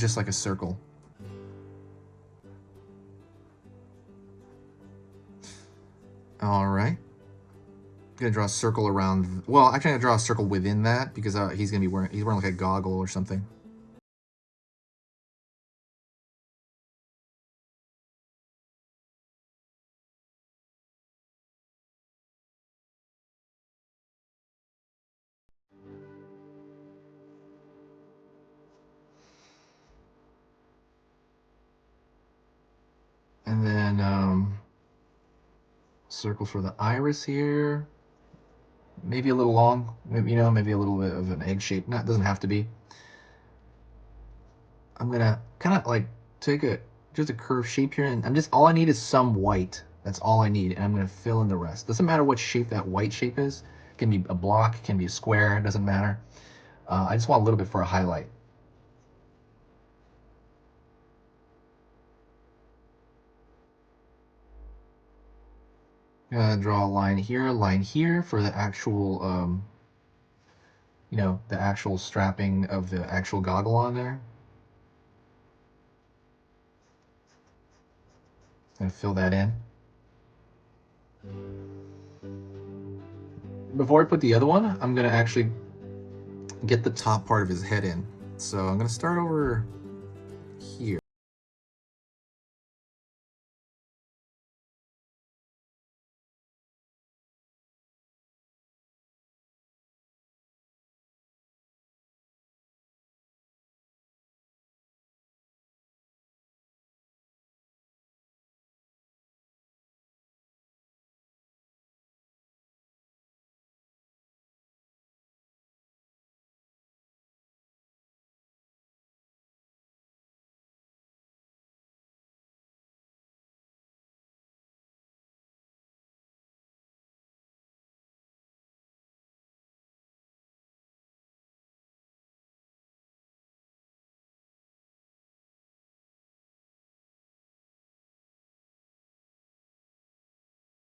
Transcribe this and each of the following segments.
just like a circle. All right. I'm gonna draw a circle around. Well, actually, I'm gonna draw a circle within that because he's wearing like a goggle or something. And then circle for the iris here. Maybe a little long. Maybe, maybe a little bit of an egg shape. Not doesn't have to be. I'm gonna kind of like take just a curved shape here, and all I need is some white. That's all I need, and I'm gonna fill in the rest. Doesn't matter what shape that white shape is. It can be a block, it can be a square. It doesn't matter. I just want a little bit for a highlight. Draw a line here for the actual, the actual strapping of the actual goggle on there. Gonna fill that in. Before I put the other one, I'm gonna actually get the top part of his head in. So I'm gonna start over here.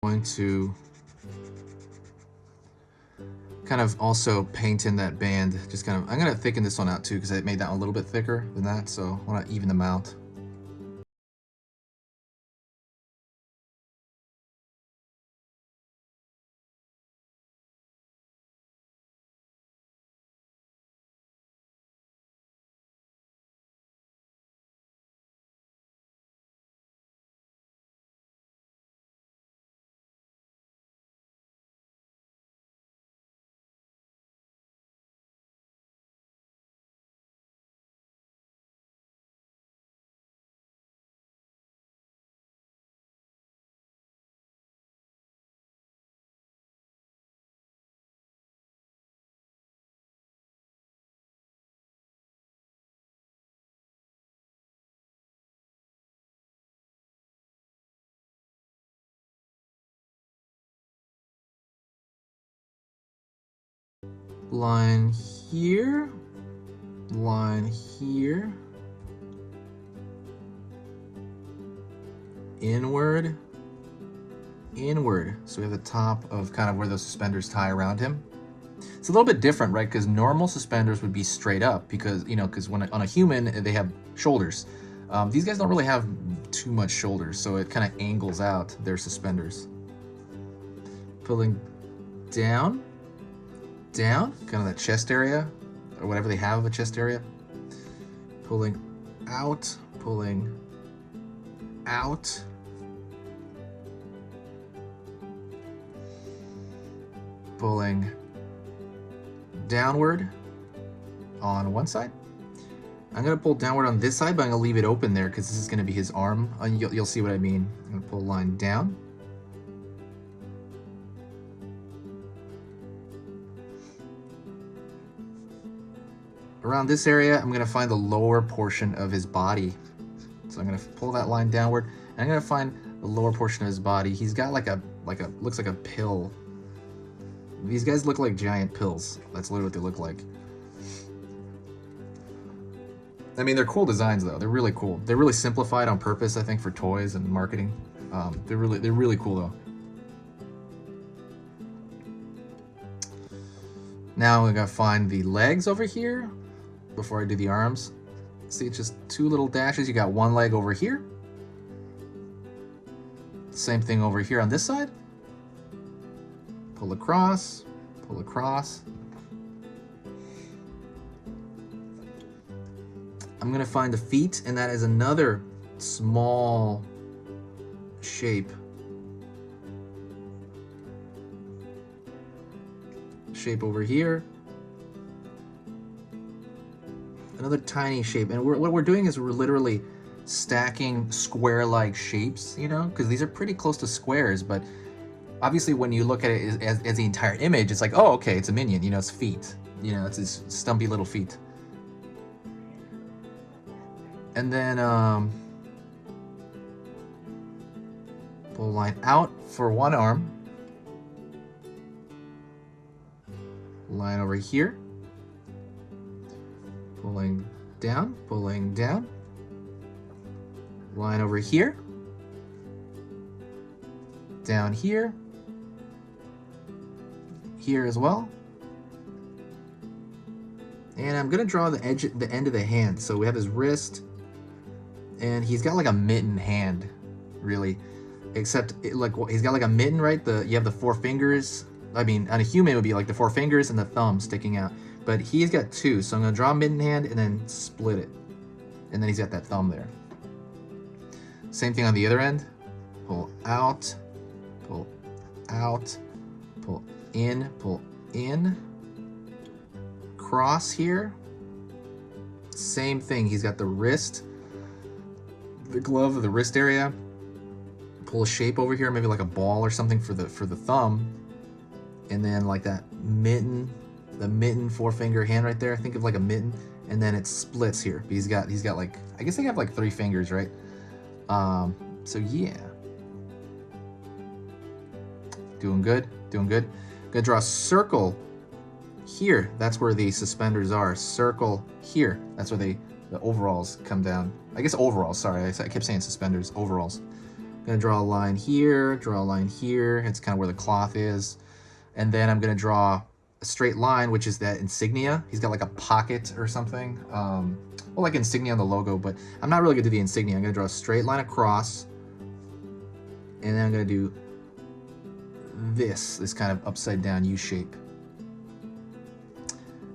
Going to kind of also paint in that band. I'm gonna thicken this one out too because I made that one a little bit thicker than that, so I want to even them out. Line here, line here, inward, inward. So we have the top of kind of where those suspenders tie around him. It's a little bit different, right? Because normal suspenders would be straight up because, when on a human, they have shoulders. These guys don't really have too much shoulders, so it kind of angles out their suspenders. Pulling down, kind of that chest area, or whatever they have of a chest area. Pulling out, pulling out. Pulling downward on one side. I'm gonna pull downward on this side, but I'm gonna leave it open there because this is gonna be his arm. And you'll see what I mean. I'm gonna pull a line down. Around this area, I'm gonna find the lower portion of his body. So I'm gonna pull that line downward, and I'm gonna find the lower portion of his body. He's got looks like a pill. These guys look like giant pills. That's literally what they look like. I mean, they're cool designs though. They're really cool. They're really simplified on purpose, I think, for toys and marketing. They're really cool though. Now we gotta find the legs over here before I do the arms. See, it's just 2 little dashes. You got 1 leg over here. Same thing over here on this side. Pull across, pull across. I'm gonna find the feet, and that is another small shape. Shape over here. Another tiny shape. And what we're doing is we're literally stacking square-like shapes, you know, because these are pretty close to squares, but obviously when you look at it as the entire image, it's like, oh, okay, it's a minion, you know, it's feet. You know, it's his stumpy little feet. And then pull a line out for 1 arm. Line over here. Pulling down, pulling down. Line over here. Down here. Here as well. And I'm gonna draw the end of the hand. So we have his wrist, and he's got like a mitten hand, really. Except he's got like a mitten, right? You have the 4 fingers. I mean, on a human it would be like the 4 fingers and the thumb sticking out. But he's got 2, so I'm gonna draw a mitten hand and then split it. And then he's got that thumb there. Same thing on the other end. Pull out, pull out, pull in, cross here. Same thing, he's got the wrist, the glove of the wrist area. Pull a shape over here, maybe like a ball or something for the thumb. And then like that mitten, the mitten 4-finger hand right there. Think of like a mitten, and then it splits here. But he's got like, I guess they have like 3 fingers, right? So yeah. Doing good, doing good. Gonna draw a circle here. That's where the suspenders are. Circle here. That's where the overalls come down. I guess overalls, sorry. I kept saying suspenders, overalls. Gonna draw a line here, draw a line here. It's kind of where the cloth is. And then I'm gonna draw a straight line, which is that insignia. He's got like a pocket or something. Well, like insignia on the logo, but I'm not really gonna do the insignia. I'm gonna draw a straight line across. And then I'm gonna do this kind of upside down U shape.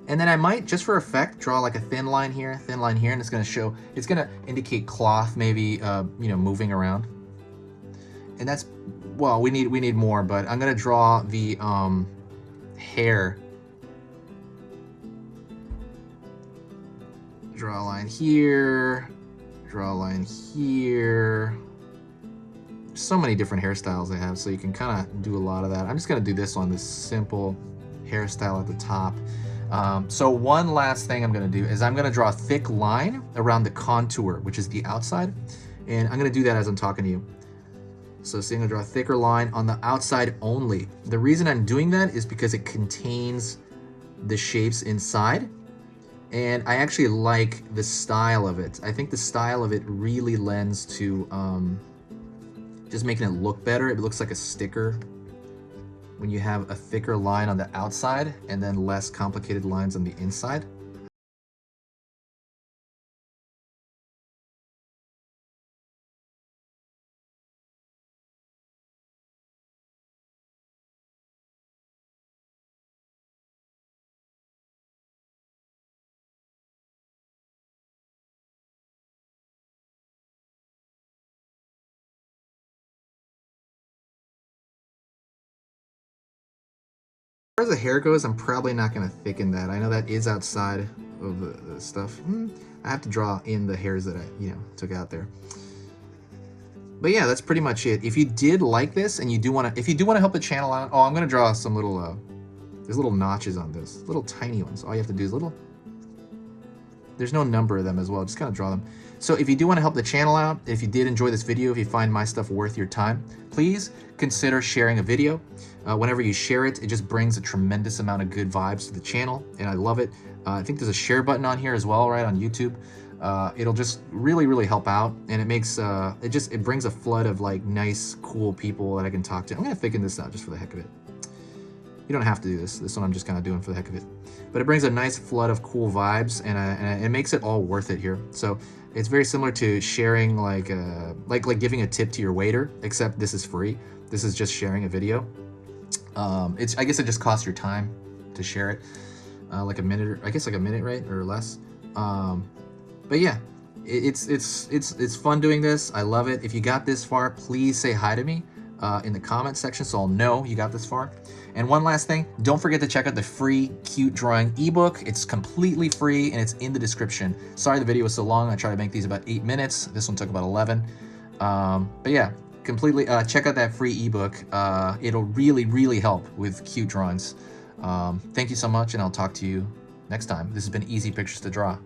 And then I might, just for effect, draw like a thin line here, and it's gonna indicate cloth maybe, you know, moving around. And that's, well, we need more, but I'm gonna draw the hair. Draw a line here, draw a line here. So many different hairstyles I have, so you can kind of do a lot of that. I'm just gonna do this one, this simple hairstyle at the top. So one last thing I'm gonna do is I'm gonna draw a thick line around the contour, which is the outside, and I'm gonna do that as I'm talking to you. So see, I'm gonna draw a thicker line on the outside only. The reason I'm doing that is because it contains the shapes inside, and I actually like the style of it. I think the style of it really lends to just making it look better. It looks like a sticker when you have a thicker line on the outside and then less complicated lines on the inside. As far as the hair goes, I'm probably not going to thicken that. I know that is outside of the stuff. I have to draw in the hairs that I, you know, took out there. But yeah, that's pretty much it. If you did like this and you do want to, if you do want to help the channel out, oh, I'm going to draw some little, there's little notches on this, little tiny ones. All you have to do is there's no number of them as well. Just kind of draw them. So if you do want to help the channel out, if you did enjoy this video, if you find my stuff worth your time, please consider sharing a video. Whenever you share it, it just brings a tremendous amount of good vibes to the channel, and I love it. I think there's a share button on here as well, right, on YouTube. It'll just really help out, and it makes it brings a flood of like nice, cool people that I can talk to. I'm gonna thicken this out just for the heck of it. You don't have to do this. This one I'm just kind of doing for the heck of it. But it brings a nice flood of cool vibes, and it makes it all worth it here. So it's very similar to sharing, like giving a tip to your waiter, except this is free. This is just sharing a video. I guess it just costs your time to share it, like a minute, or I guess like a minute, right, or less. But yeah, it's fun doing this. I love it. If you got this far, please say hi to me in the comments section so I'll know you got this far. And one last thing, don't forget to check out the free Cute Drawing ebook. It's completely free and it's in the description. Sorry the video was so long. I tried to make these about 8 minutes. This one took about 11. But yeah, completely check out that free ebook. It'll really help with cute drawings. Thank you so much, and I'll talk to you next time. This has been Easy Pictures to Draw.